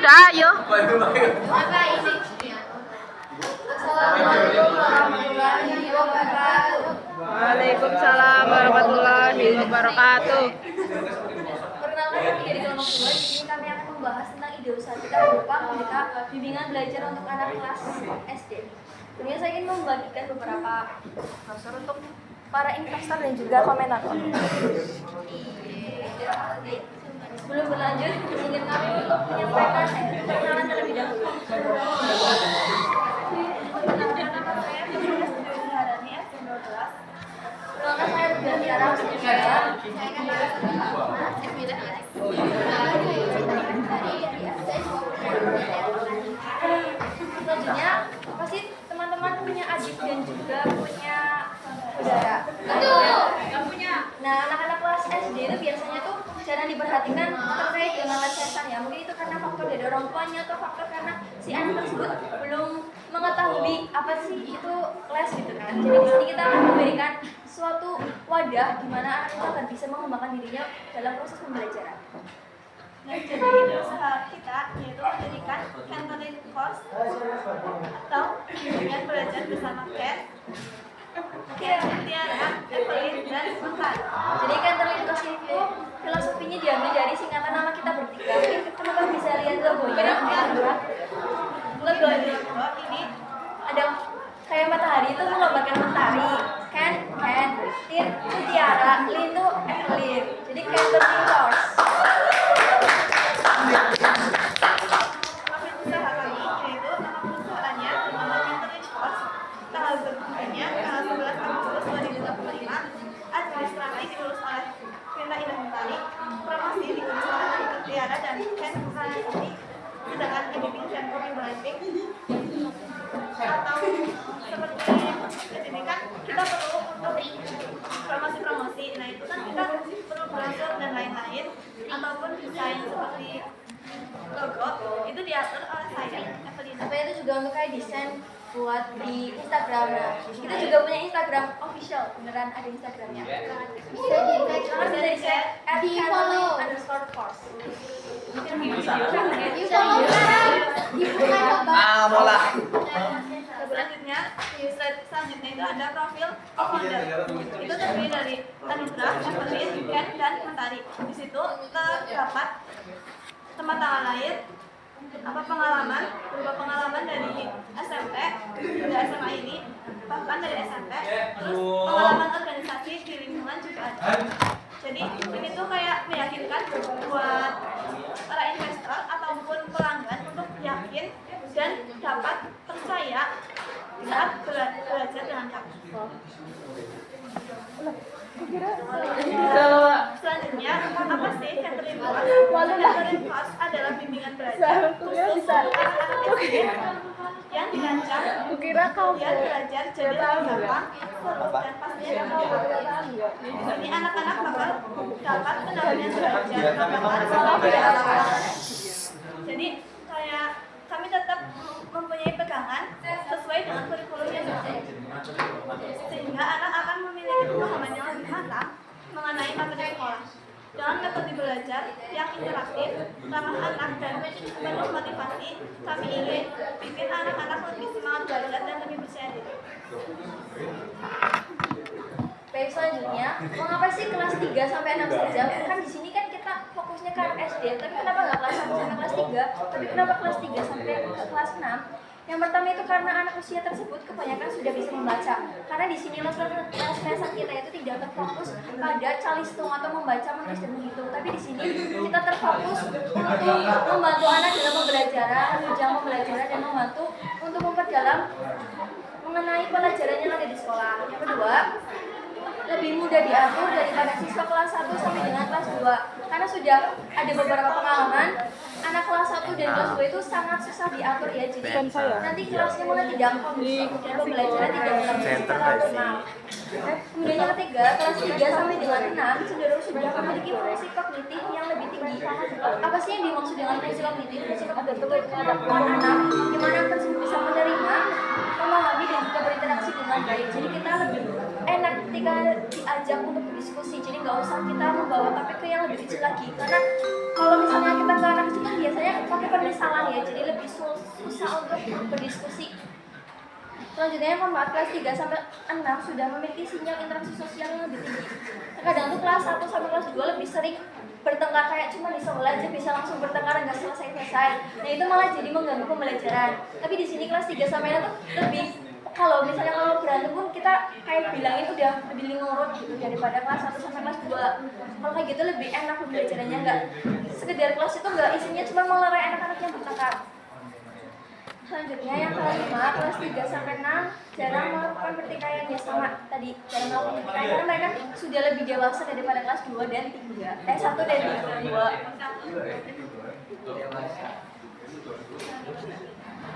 Kak, yo. Waalaikumsalam warahmatullahi wabarakatuh. Perkenalkan kami dari kelompok 2. Di sini kami akan membahas tentang ide usaha kita berupa membuka bimbingan belajar untuk anak kelas SD. Kemudian saya ingin membagikan beberapa brosur untuk para investor dan juga komentator. Sebelum berlanjut, izin kami untuk menyampaikan perkenalan terlebih dahulu. Perkenalkan nama saya Fitri Suharani, S12. Perkenalkan saya Rubiati Tiara, saya selanjutnya, pasti teman-teman punya adik dan juga punya saudara. Betul. Nggak punya. Nah, anak-anak kelas SD itu biasanya tuh jarang diperhatikan terkait dengan lesehan ya. Mungkin itu karena faktor dari orang tuanya atau faktor karena si anak tersebut belum mengetahui apa sih itu les gitu kan. Jadi di sini kita akan memberikan suatu wadah di mana anak itu akan bisa mengembangkan dirinya dalam proses pembelajaran. Nah, jadi usaha kita yaitu menjadikan Cantoring Course atau bimbingan belajar bersama Ken, Tiara, Evelyn, dan Sultan. Jadi Cantoring Course itu filosofinya diambil dari singkatan nama kita bertiga. Teman-teman bisa lihat logonya. Logo ini Ada kayak matahari itu menggambarkan mentari. Ken, Tiara, Lin itu Evelyn. Jadi Cantoring Course. profil usaha kami yaitu nama perusahaannya nama Cantoring Course, tanggal berbukanya tanggal 11 Agustus 2025, administrasi diurus oleh Vina Indah Mentari, promosi diurus oleh Tiara dan Ken Hanasini, sedangkan editing dan copywriting atau seperti jadi kan kita perlu untuk promosi. Nah itu kan kita perlu brosur dan lain-lain ataupun desain seperti logo itu diatur oleh saya Evelyn. Apa itu juga untuk kayak desain buat di Instagram. Nah, kita juga punya Instagram official, beneran ada Instagramnya. Bisa dicek, bisa dicek Di follow. _course. Di follow sekarang. Dibuka coba. Mola. Selanjutnya itu ada profil founder. Itu terdiri dari Anugrah, Evelyn, Ken, dan Mentari. Di situ terdapat tempat tanggal lahir, berupa pengalaman dari SMP hingga SMA ini, bahkan dari SMP, terus pengalaman organisasi di lingkungan juga ada. Jadi ini tuh kayak meyakinkan buat para investor ataupun pelanggan untuk yakin dan dapat percaya saat belajar dengan kami. Selanjutnya, apa sih Cantoring Course? Cantoring Course adalah bimbingan belajar khusus untuk anak-anak SD yang dirancang biar belajar jadi lebih gampang, seru, dan pastinya gampang. Di sini anak-anak bakal dapat pendampingan belajar tambahan selama berjalan. Jadi kayak kami tetap mempunyai pegangan sesuai dengan kurikulum yang ada, sehingga anak akan memiliki pemahaman yang lebih matang mengenai materi sekolah dengan metode belajar yang interaktif, ramah anak, dan penuh motivasi. Kami ingin bikin anak-anak lebih semangat belajar dan lebih percaya diri. Baik, selanjutnya, mengapa sih kelas 3 sampai 6 saja? Kan di sini kan kita fokusnya ke anak SD, tapi kenapa nggak kelas 1 sampai kelas 3? Tapi kenapa kelas 3 sampai ke kelas 6? Yang pertama itu karena anak usia tersebut kebanyakan sudah bisa membaca. Karena di sini les-lesan kita itu tidak terfokus pada calistung atau membaca, menulis dan menghitung. Tapi di sini kita terfokus untuk membantu anak dalam pembelajaran, menunjang pembelajaran dan membantu untuk memperdalam mengenai pelajaran yang ada di sekolah. Yang kedua, lebih mudah diatur daripada siswa kelas 1 sampai dengan kelas 2 karena sudah ada beberapa pengalaman anak kelas 1 dan kelas 2 itu sangat susah diatur ya, jadi nanti kelasnya mulai tidak kondusif dan pembelajaran tidak berlangsung secara optimal. Kemudian yang ketiga, kelas 3 sampai dengan 6 cenderung sudah memiliki fungsi kognitif yang lebih tinggi. Apa sih yang dimaksud dengan fungsi kognitif? Fungsi kognitif itu kemampuan anak di mana anak tersebut bisa menerima, memahami dan juga berinteraksi dengan baik. Jadi kita lebih enak ketika diajak untuk berdiskusi, jadi nggak usah kita membawa topik ke yang lebih kecil lagi, karena kalau misalnya kita ke anak kecil kan biasanya pakai penyesalan ya, jadi lebih susah untuk berdiskusi. Selanjutnya yang keempat, kelas 3 sampai 6 sudah memiliki sinyal interaksi sosial yang lebih tinggi. Terkadang tuh kelas 1 sampai kelas 2 lebih sering bertengkar, kayak cuma di sebelah aja bisa langsung bertengkar nggak selesai-selesai. Nah itu malah jadi mengganggu pembelajaran. Tapi di sini kelas 3 sampai 6 tuh lebih, kalau misalnya kalau berantem pun kita kayak bilangin udah lebih ngurut gitu daripada kelas 1 sampai kelas 2. Kalau kayak gitu lebih enak pembelajarannya, nggak sekedar kelas itu nggak isinya cuma melerai anak-anak yang bertengkar. Selanjutnya yang kelima, kelas 3 sampai 6 jarang melakukan pertikaian, ya sama tadi, jarang melakukan pertikaian karena mereka sudah lebih dewasa daripada kelas 2 dan 3. 1 dan 2.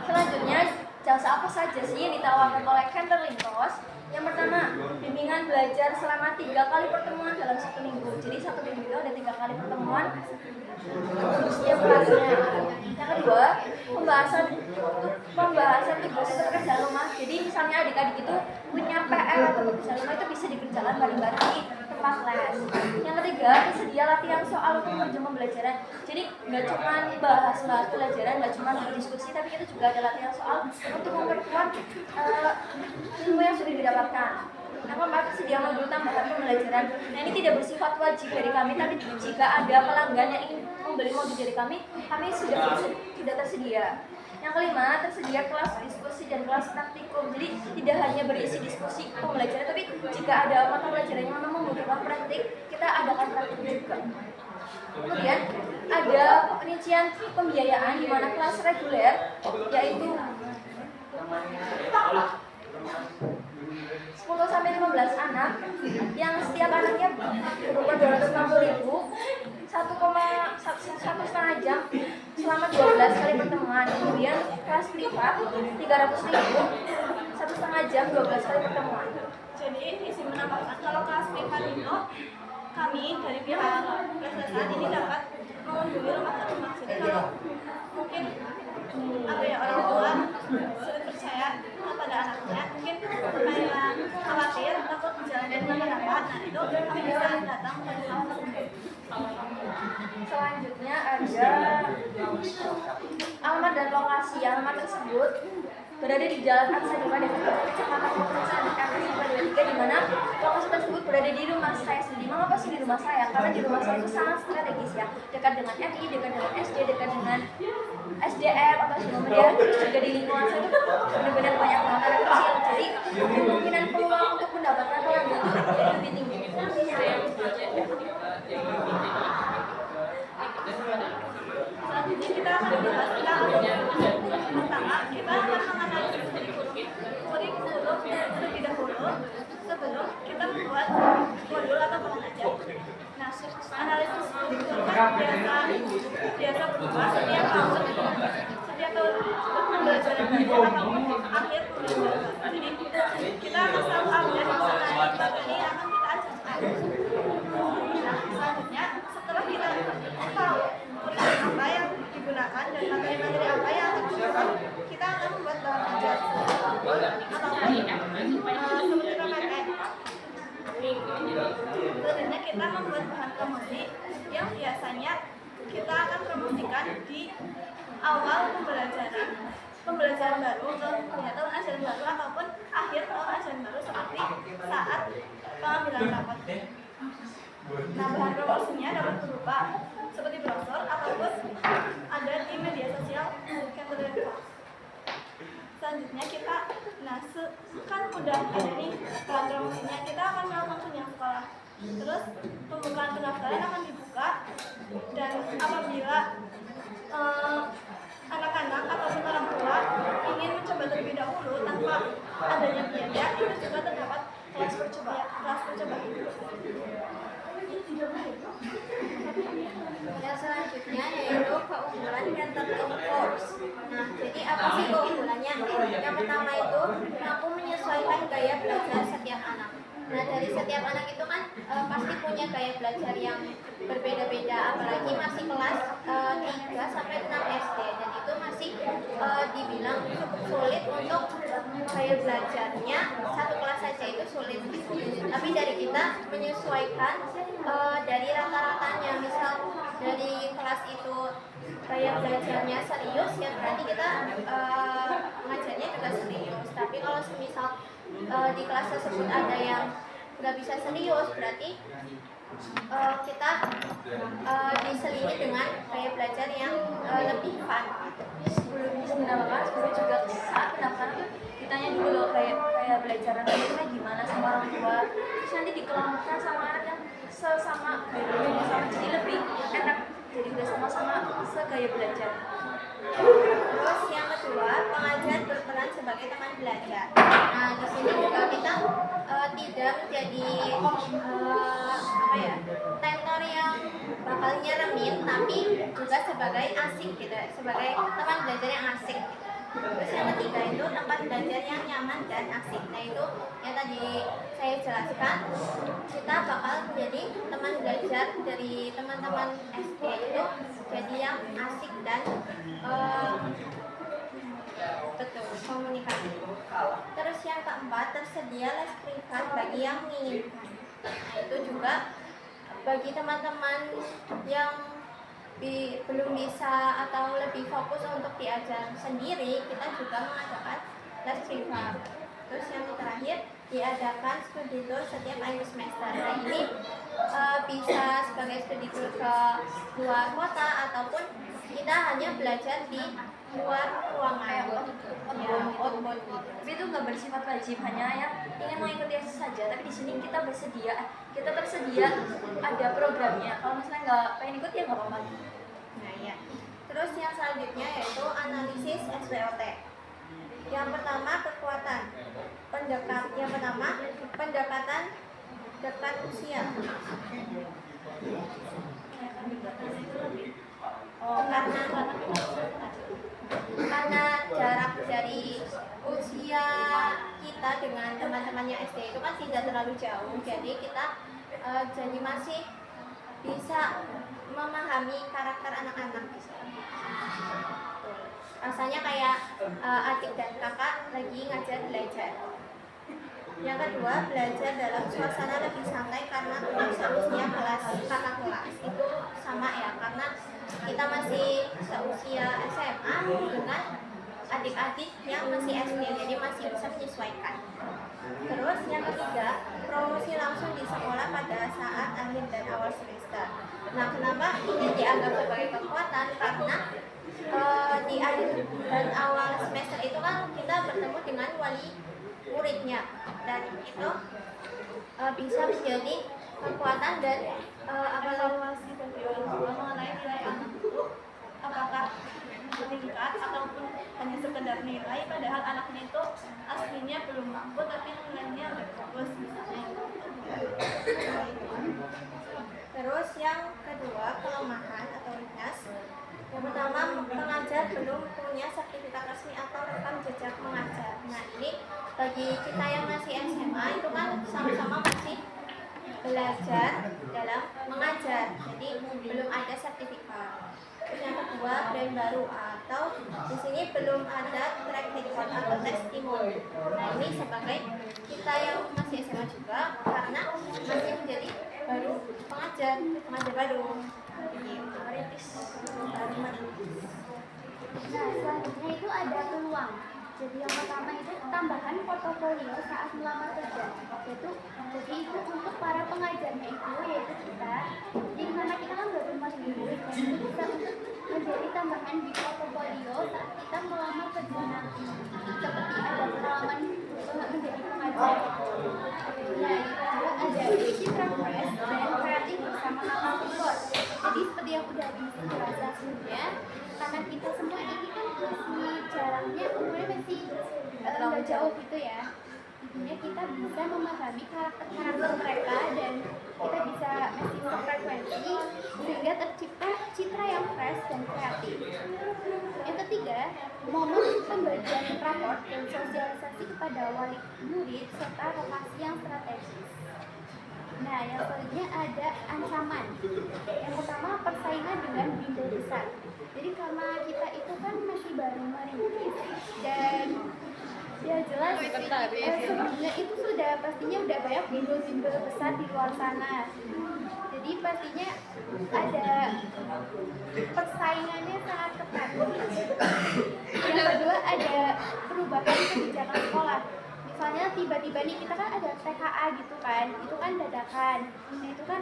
Selanjutnya, jasa apa saja sih yang ditawarkan oleh Canterlintos? Yang pertama, bimbingan belajar selama 3 kali pertemuan dalam 1 minggu. Jadi 1 minggu itu ada 3 kali pertemuan untuk setiap kelasnya. Yang kedua, pembahasan tugas pekerjaan rumah. Jadi misalnya adik-adik itu punya PR atau pekerjaan rumah itu bisa dikerjakan bareng-bareng di tempat les. Yang ketiga, tersedia latihan soal untuk menunjang pembelajaran. Jadi nggak cuma bahas pelajaran, nggak cuma berdiskusi, tapi kita juga ada latihan soal untuk memperkuat ilmu yang sudah didapatkan. Yang keempat, tersedia modul tambahan pembelajaran. Nah ini tidak bersifat wajib dari kami, tapi jika ada pelanggan yang ingin membeli modul dari kami sudah tersedia. Yang kelima, tersedia kelas diskusi dan kelas praktikum. Jadi tidak hanya berisi diskusi pembelajaran, tapi jika ada mata pelajaran yang memang membutuhkan praktik, kita adakan praktik juga. Kemudian ada perincian pembiayaan di mana kelas reguler yaitu 10 sampai 15 anak yang setiap anaknya berupa 250.000, 1,5 jam selama 12 kali pertemuan. Kemudian kelas privat 300.000, 1,5 jam 12 kali pertemuan. Jadi izin menambahkan, kalau kelas privat itu kami dari pihak kelas ini dapat mengunjungi rumah ke rumah. Jadi kalau mungkin orang tua sulit percaya kepada anaknya, mungkin kayak khawatir takut menjalani kenapa-napa, nah itu kami bisa datang ke rumah tersebut. Selanjutnya ada alamat dan lokasi. Alamat tersebut berada di Jalan Aksadema Desa Kecamatan Perusahaan RT 23, di mana lokasi tersebut berada di rumah saya sendiri. Mengapa sih di rumah saya? Karena di rumah saya itu sangat strategis ya, dekat dengan MI, dekat dengan SD, dekat dengan SDM atau Muhammadiyah, terus juga di lingkungan saya itu benar-benar banyak banget anak kecil. Jadi kemungkinan peluang untuk mendapatkan pelanggan itu lebih tinggi. Selanjutnya kita akan membahas tentang pertama, kita akan menganalisis kurikulum terlebih dahulu sebelum kita membuat modul atau pengajar. Nah, analisis kurikulum kan biasa berubah setiap tahun pembelajaran baru ataupun akhir pembelajaran. Jadi kita akan selalu update mengenai materi yang akan kita ajarkan. Nah, selanjutnya setelah kita tahu kurikulum apa yang digunakan dan materi-materi apa yang akan digunakan, kita akan membuat bahan ajar ataupun seperti PPT. Selanjutnya kita membuat bahan promosi yang biasanya kita akan promosikan di awal pembelajaran baru untuk tahun ajaran baru ataupun akhir tahun ajaran baru seperti saat pengambilan rapat. Nah, bahan promosinya dapat berupa seperti brosur ataupun ada di media sosial Canterlintos. Selanjutnya kita, kan udah ada nih bahan promosinya, kita akan melakukan jenjang sekolah. Terus pembukaan pendaftaran akan dibuka, dan apabila anak-anak ataupun orang tua ingin mencoba terlebih dahulu tanpa adanya biaya, itu juga terdapat kelas percobaan. Yang selanjutnya yaitu keunggulan Canterlintos. Nah, jadi apa sih keunggulannya? Yang pertama itu mampu menyesuaikan gaya belajar setiap anak. Nah, dari setiap anak itu kan pasti punya gaya belajar yang berbeda-beda, apalagi masih kelas 3 sampai 6 SD, dan itu masih dibilang cukup sulit untuk gaya belajarnya. Satu kelas saja itu sulit. Tapi dari kita menyesuaikan dari rata-ratanya, misal dari kelas itu kayak belajarnya serius ya berarti kita mengajarnya juga serius. Tapi kalau semisal di kelas tersebut ada yang nggak bisa serius, berarti kita diselingi dengan kayak belajar yang lebih fun. Sebelum Bismillah, sebelum juga saat pendaftaran tuh ditanya dulu loh kayak belajar nantinya gimana sama orang tua, terus nanti dikelompokkan sama anak yang sesama gaya sama, jadi lebih enak, jadi udah sama-sama segaya belajar. Terus yang kedua, pengajar berperan sebagai teman belajar. Nah, di sini juga kita tidak menjadi tenor yang bakal nyeremin, tapi juga sebagai asik gitu, sebagai teman belajar yang asik. Terus yang ketiga itu tempat belajar yang nyaman dan asik. Nah itu yang tadi saya jelaskan, kita bakal menjadi teman belajar dari teman-teman SD itu jadi yang asik dan betul komunikasi. Terus yang keempat, tersedia les privat bagi yang menginginkan. Nah itu juga bagi teman-teman yang belum bisa atau lebih fokus untuk diajar sendiri, kita juga mengadakan les privat. Terus yang terakhir, diadakan studi tour setiap akhir semester. Nah ini bisa sebagai studi tour ke luar kota ataupun kita hanya belajar di luar ruangan. Outbound. Tapi itu nggak bersifat wajib, hanya yang ingin mengikuti saja. Tapi di sini kita tersedia ada programnya. Kalau misalnya nggak pengen ikut ya nggak apa-apa. Nah ya. Terus yang selanjutnya yaitu analisis SWOT. Yang pertama kekuatan. Pendekatan dekat usia. Karena jarak dari usia kita dengan teman-temannya SD itu kan tidak terlalu jauh, jadi kita jadi masih bisa memahami karakter anak-anak. Rasanya kayak adik dan kakak lagi ngajar belajar. Yang kedua, belajar dalam suasana lebih santai karena seusia kakak kelas. Itu sama ya, karena kita masih seusia SMA dengan adik-adik yang masih SD, jadi masih bisa menyesuaikan. Terus yang ketiga, promosi langsung di sekolah pada saat akhir dan awal semester. Nah, kenapa ini dianggap sebagai kekuatan? Karena di akhir dan awal semester itu kan kita bertemu dengan wali muridnya, dan itu bisa menjadi kekuatan dan evaluasi bagi orang tua mengenai nilai anak itu apakah meningkat ataupun hanya sekedar nilai, padahal anaknya itu aslinya belum mampu tapi nilainya udah bagus misalnya. Terus yang kedua, kelemahan atau weakness. Yang pertama, pengajar belum punya sertifikat resmi atau rekam jejak mengajar. Nah ini bagi kita yang masih SMA itu kan sama-sama masih belajar dalam mengajar, jadi belum ada sertifikat. Terus yang kedua, brand baru atau di sini belum ada track record atau testimoni. Nah ini sebagai kita yang masih SMA juga, karena masih menjadi baru pengajar baru. Nah, selanjutnya itu ada peluang. Jadi yang pertama itu tambahan portofolio saat melamar kerja. Jadi itu untuk para pengajarnya itu, yaitu kita. Jadi karena kita kan baru masuk jadi itu bisa untuk menjadi tambahan di portofolio saat kita melamar kerja nanti. Seperti ada pengalaman menjadi pengajar. Nah, itu ada citra fresh dan kreatif bersama kakak support. Jadi seperti yang udah dibahas sebelumnya, karena kita semua ini kan masih jaraknya umurnya masih nggak jauh gitu ya, intinya kita bisa memahami karakter mereka dan kita bisa masih frekuensi sehingga tercipta citra yang fresh dan kreatif. Yang ketiga, momen pembagian rapor dan sosialisasi kepada wali murid serta lokasi yang strategis. Nah, yang selanjutnya ada ancaman. Yang pertama, persaingan dengan bimbel besar. Jadi karena kita itu kan masih baru merintis dan ya jelas sebelumnya itu pastinya udah banyak bimbel-bimbel besar di luar sana. Jadi pastinya ada persaingannya sangat ketat. Yang kedua ada perubahan kebijakan sekolah. Misalnya tiba-tiba nih kita kan ada TKA gitu kan, itu kan dadakan. Nah itu kan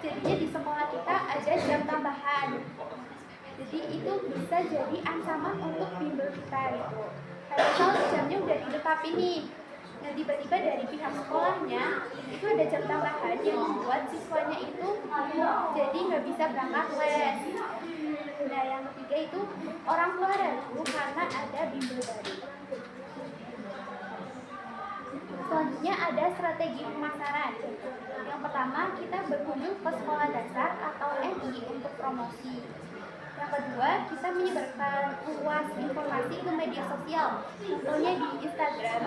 jadinya di sekolah kita ada jam tambahan. Jadi itu bisa jadi ancaman untuk bimbel kita gitu. Padahal jamnya udah ditetapin nih. Nah tiba-tiba dari pihak sekolahnya itu ada jam tambahan yang membuat siswanya itu jadi nggak bisa berangkat les. Nah yang ketiga itu orang tua ragu karena ada bimbel baru. Selanjutnya ada strategi pemasaran. Yang pertama kita berkunjung ke sekolah dasar atau MI untuk promosi. Yang kedua, kita menyebarkan luas informasi ke media sosial, contohnya di Instagram.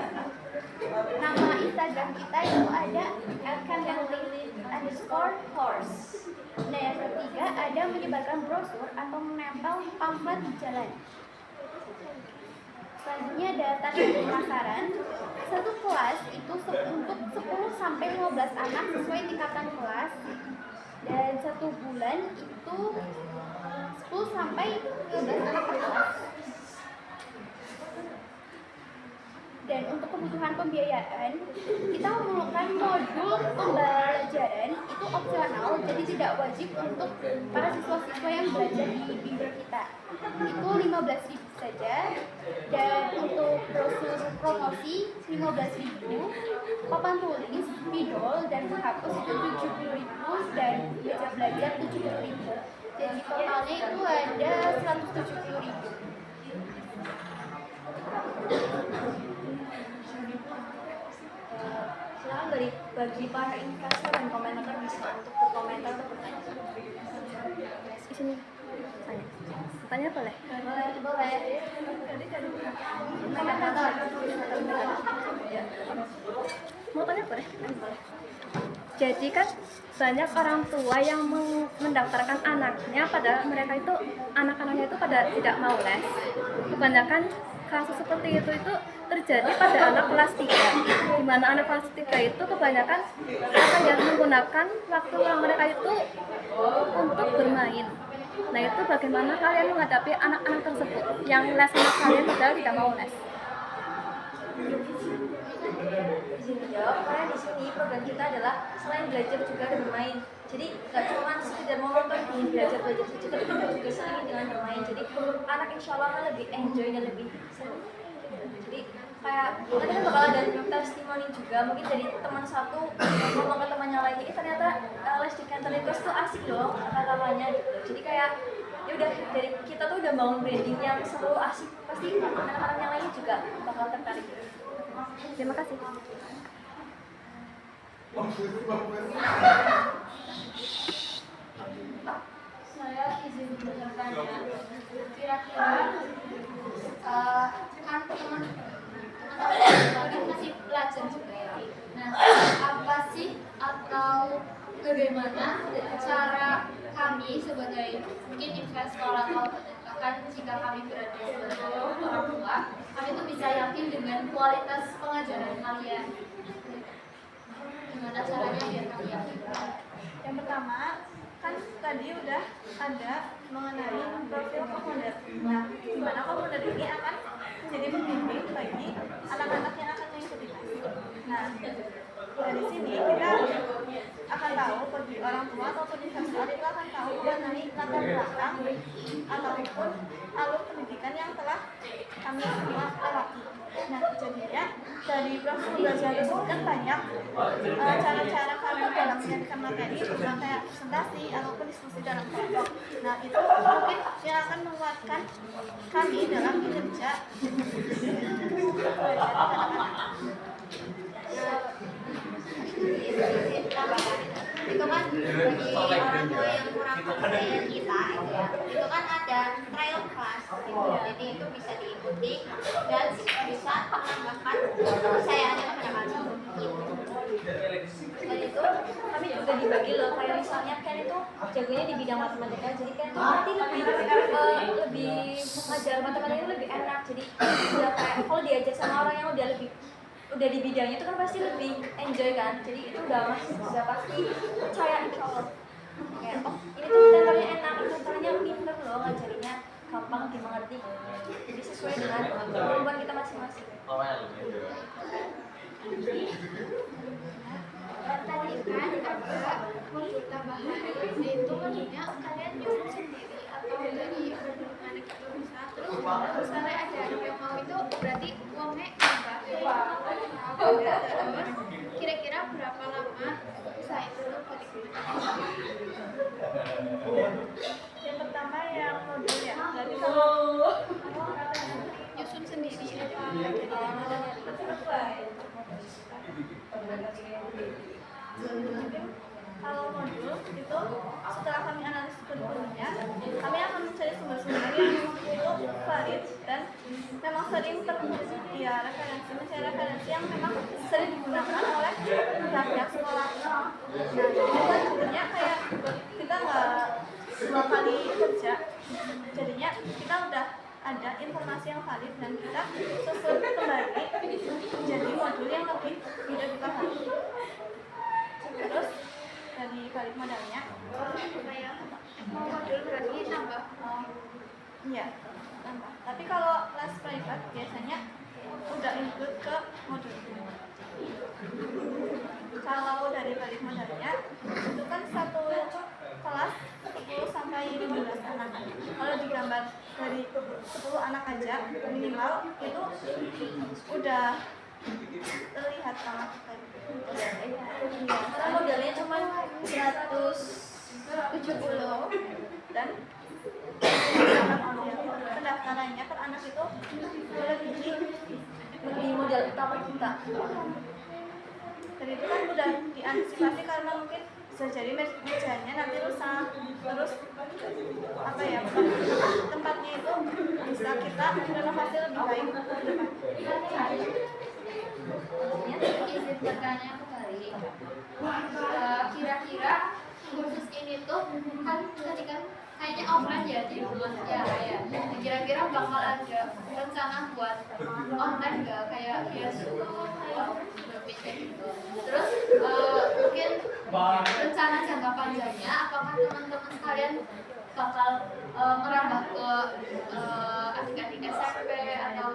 Nama Instagram kita itu ada @candlelight_course. Nah, yang ketiga ada menyebarkan brosur atau menempel pamflet di jalan. Selanjutnya ada target pemasaran. Satu kelas itu untuk 10-15 anak sesuai tingkatan kelas. Dan satu bulan itu 10-15 anak per kelas. Dan untuk kebutuhan pembiayaan, kita memerlukan modul pembelajaran itu opsional, jadi tidak wajib untuk para siswa-siswa yang belajar di bimbel kita. Itu 15.000 saja. Dan untuk brosur promosi 15.000, papan tulis, spidol dan penghapus itu 70.000 dan meja belajar 70.000. Jadi totalnya itu ada 170.000. Silakan bagi para investor dan komentator bisa untuk berkomentar atau bertanya. Di sini. Tanya boleh? Boleh. Komentator. Mau tanya boleh? Jadi kan banyak orang tua yang mendaftarkan anaknya, padahal mereka itu anak-anaknya itu pada tidak mau les. Kebanyakan kasus seperti itu terjadi pada anak kelas 3, di mana anak kelas 3 itu kebanyakan akan yang menggunakan waktu luang mereka itu untuk bermain. Nah itu bagaimana kalian menghadapi anak-anak tersebut yang les sama kalian padahal tidak mau les? Izin menjawab, karena di sini program kita adalah selain belajar juga ada bermain. Jadi nggak cuma sekedar monoton ingin belajar saja, tapi kita juga selingi dengan bermain. Jadi anak insya Allah kan lebih enjoy dan lebih seru. Jadi kayak nanti kan bakal ada testimoni juga, mungkin dari teman satu ngomong ke temannya lainnya, ternyata les di kantor itu tuh asik loh kata-katanya gitu. Jadi kayak ya udah dari kita tuh udah bangun branding yang seru asik, pasti anak-anak yang lain juga bakal tertarik. Terima kasih. Saya izin bertanya, kira-kira kan teman masih pelajar juga ya. Nah, apa sih atau bagaimana cara kami sebagai mungkin investor atau bahkan jika kami berada sebagai orang tua, kami itu bisa yakin dengan kualitas pengajaran kalian? Gimana caranya biar kami yakin? Yang pertama, kan tadi udah ada mengenai profil co-founder. Nah, di mana co-founder ini akan menjadi pembimbing bagi anak-anak yang akan mengikuti les. Nah, dari sini kita akan tahu, bagi orang tua ataupun investor itu akan tahu mengenai latar belakang ataupun alur pendidikan yang telah kami semua lewati. Nah, jadinya dari proses belajar tersebut kan banyak cara-cara kami dalam menyampaikan materi, bukan kayak presentasi ataupun diskusi dalam kelompok. Nah, itu mungkin yang akan menguatkan kami dalam kinerja belajar anak-anak. Itu kan bagi orang tua yang kurang percaya kita itu kan ada trial class gitu. Jadi itu bisa diikuti dan bisa menambahkan kepercayaannya kepada kami gitu. Selain itu kami juga dibagi loh, kayak misalnya Ken itu jagonya di bidang matematika, jadi Ken itu nanti lebih mengajar matematika lebih enak. Jadi udah kayak kalau diajar sama orang yang udah di bidangnya itu kan pasti lebih enjoy kan. Jadi itu udah mas bisa pasti percaya insya Allah. kayak oh ini tuh tentornya enak, tentornya pinter loh, ngajarinya gampang dimengerti, jadi sesuai dengan kemampuan kita masing-masing. Tadi kan ada modul tambahan itu modulnya kalian nyusun sendiri atau dari mana gitu bisa terus misalnya ada yang mau itu berarti uangnya nambah terus kira-kira berapa lama bisa itu Yang pertama yang modul ya. Berarti kalau nyusun sendiri kalau modul itu setelah kami analisis kurikulumnya, kami akan mencari sumber-sumber yang itu valid dan memang sering ya mencari referensi yang memang sering digunakan oleh pihak sekolah. Nah, jadi kan jadinya kayak kita nggak 2 kali kerja, jadinya kita udah ada informasi yang valid dan kita susun kembali menjadi modul yang lebih mudah dipahami. Terus dari balik modalnya mau modul berarti nambah iya nambah, tapi kalau kelas private biasanya udah include ke modul. Kalau dari balik modalnya itu kan satu kelas 10 sampai 15 anak. Kalau digambar dari 10 anak aja minimal itu udah terlihat banget. Karena modalnya cuma 170 dan pendaftarannya per anak itu lebih modal utama kita. dan itu kan udah diantisipasi karena mungkin bisa jadi mejanya nanti rusak, terus apa ya, tempatnya itu bisa kita renovasi lebih baik ke depan. izin bertanya kembali kira-kira kursus ini tuh kan tadi kan kayaknya offline ya di rumah ya kira-kira bakal ada rencana buat online nggak kayak via Zoom atau kayak gitu terus mungkin rencana jangka panjangnya apakah teman-teman kalian bakal merambah ke adik-adik SMP atau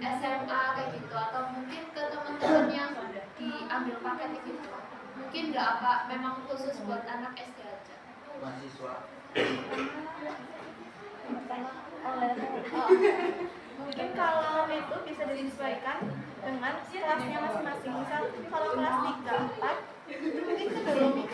SMA kayak gitu atau mungkin ke teman-teman yang diambil paket gitu mungkin nggak apa memang khusus buat anak SD aja Mungkin kalau itu bisa disesuaikan dengan kelasnya masing-masing. Misal kalau kelas 3, 4 itu mungkin belum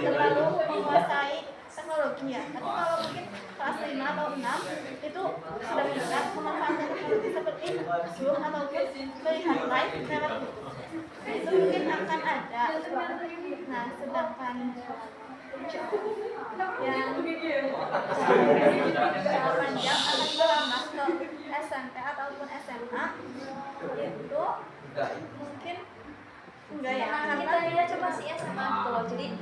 terlalu menguasai teknologi ya. Tapi kalau mungkin kelas 5 atau 6 itu sudah bisa memanfaatkan teknologi seperti Zoom ataupun melihat live lewat itu mungkin akan ada. Nah, sedangkan yang panjang akan merambah ke SMP ataupun SMA itu mungkin enggak ya, Nah, kita ya cuma si SMA gitu loh, jadi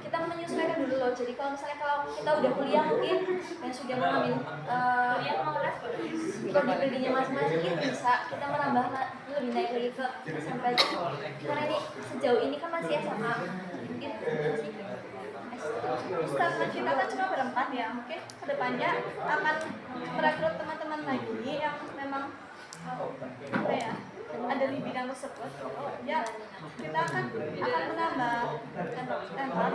kita menyesuaikan dulu loh. Jadi kalau misalnya kalau kita udah kuliah mungkin dan sudah mengambil prodi-prodinya masing-masing mungkin bisa kita menambah lebih naik lagi ke SMP aja. Karena ini sejauh ini kan masih SMA, mungkin masih Statement kita kan cuma berempat ya, mungkin kedepannya akan merekrut teman-teman lagi yang memang apa ya ada di bidang tersebut. Ya kita akan menambah tenor,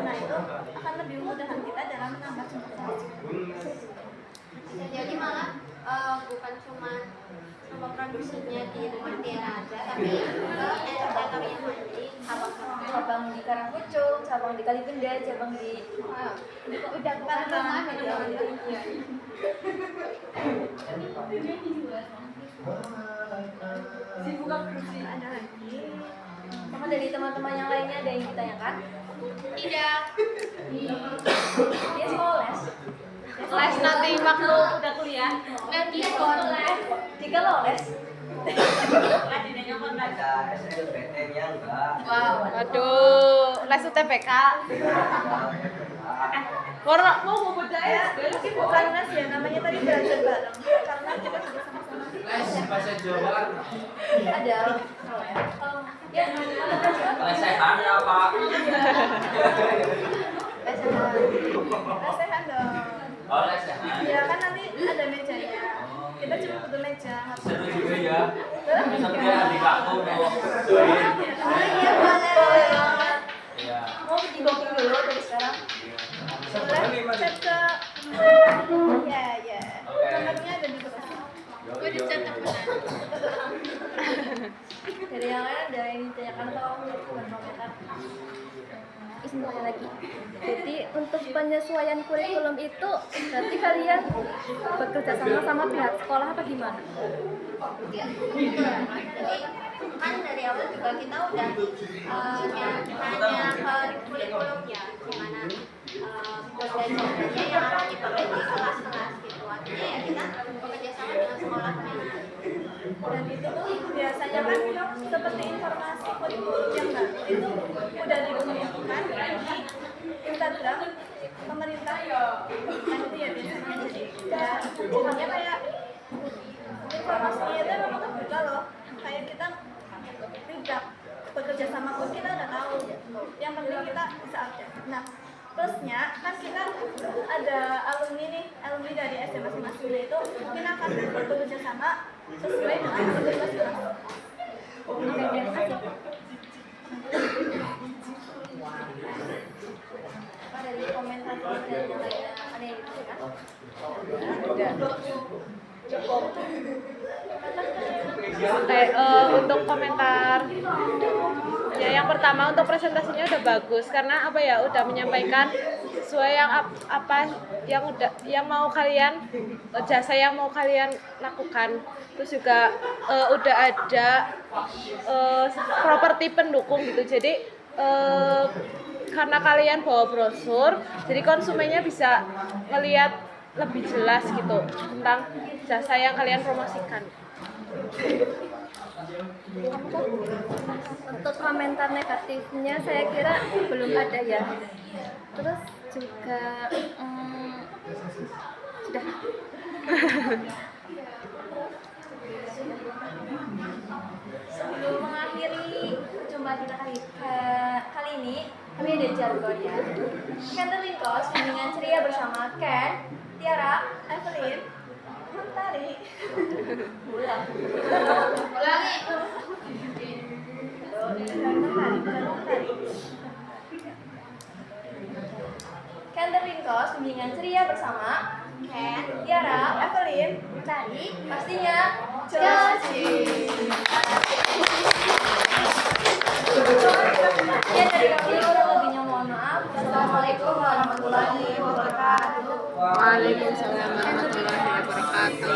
nah itu akan lebih memudahkan kita dalam menambah jumlah. Bisa jadi malah bukan cuma produksinya di rumah Tiara aja, tapi kalau edukator yang mandiri cabang di Karangkucung, cabang di Kalibenda, cabang di udah bukan rumah Ada lagi maka dari teman-teman yang lainnya ada yang ditanyakan? tidak Dia sekolah les. Les nanti waktu udah kuliah. nanti sekolah Jika lo les, Ada SNMPTN-nya enggak? wow Waduh, les UTBK. Warna mau budaya. mungkin bukan les ya, namanya tadi belajar bareng karena kita juga sama-sama Les bahasa Jawa. ada. Ya, ada Les sehat ya, Pak. SMA Lesehan dong. Oh, lesehan. Ya kan nanti ada mejanya. Kita cuma butuh meja. Seru juga ya. Boleh? Sampai adik aku mau Iya boleh. Iya. Mau di booking dulu dari sekarang. Boleh chat ke ya ya. Oke. Nomornya ada di bawah. Gue dicetak Dari yang lain ada yang ditanyakan atau komentar? Semuanya lagi. Jadi untuk penyesuaian kurikulum itu berarti kalian bekerja sama sama pihak sekolah apa gimana? Ya, betul. Jadi kan dari awal juga kita udah nanya ke kurikulumnya gimana pembelajarannya yang akan dipakai di kelas-kelas gitu. Artinya ya kita bekerja sama dengan sekolahnya. Dan itu tuh biasanya kan seperti informasi kurikulum yang baru itu udah diumumkan di Instagram pemerintah kan itu ya biasanya ya pokoknya kayak informasinya itu memang terbuka loh, kayak kita tidak bekerja sama pun kita udah tahu, yang penting kita bisa update. Nah plusnya kan kita ada alumni dari SMA masing-masingnya itu mungkin akan bekerja sama sesuai dengan tugas kelas. Dari komentar dari yang lainnya ada yang ditanyakan? Oke, untuk komentar ya yang pertama untuk presentasinya udah bagus karena apa ya udah menyampaikan sesuai yang apa yang mau kalian jasa yang mau kalian lakukan. Terus juga udah ada properti pendukung gitu. Jadi karena kalian bawa brosur, jadi konsumennya bisa ngelihat lebih jelas gitu tentang jasa yang kalian promosikan. Untuk komentar negatifnya saya kira belum ada ya. Terus juga sudah. Sebelum mengakhiri perjumpaan kita kali ini, kami ada jargon ya. Catering Cost, bimbingan ceria bersama Ken, Tiara, Evelyn, Mentari. Catering Cost, bimbingan ceria bersama Ken, Tiara, Evelyn, Mentari, pastinya Joci. Ya dari kami kurang lebihnya mohon maaf. Wassalamualaikum warahmatullahi wabarakatuh. Waalaikumsalam warahmatullahi wabarakatuh.